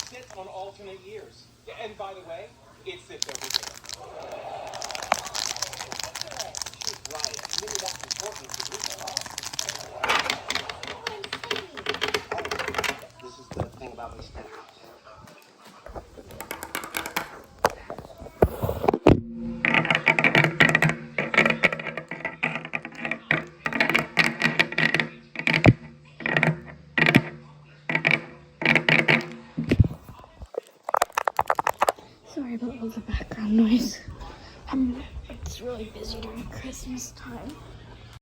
sit on alternate years. And by the way, it sits over there. She's right. Maybe that's important to do. This is the thing about this thing. Sorry about all the background noise. It's really busy during Christmas time.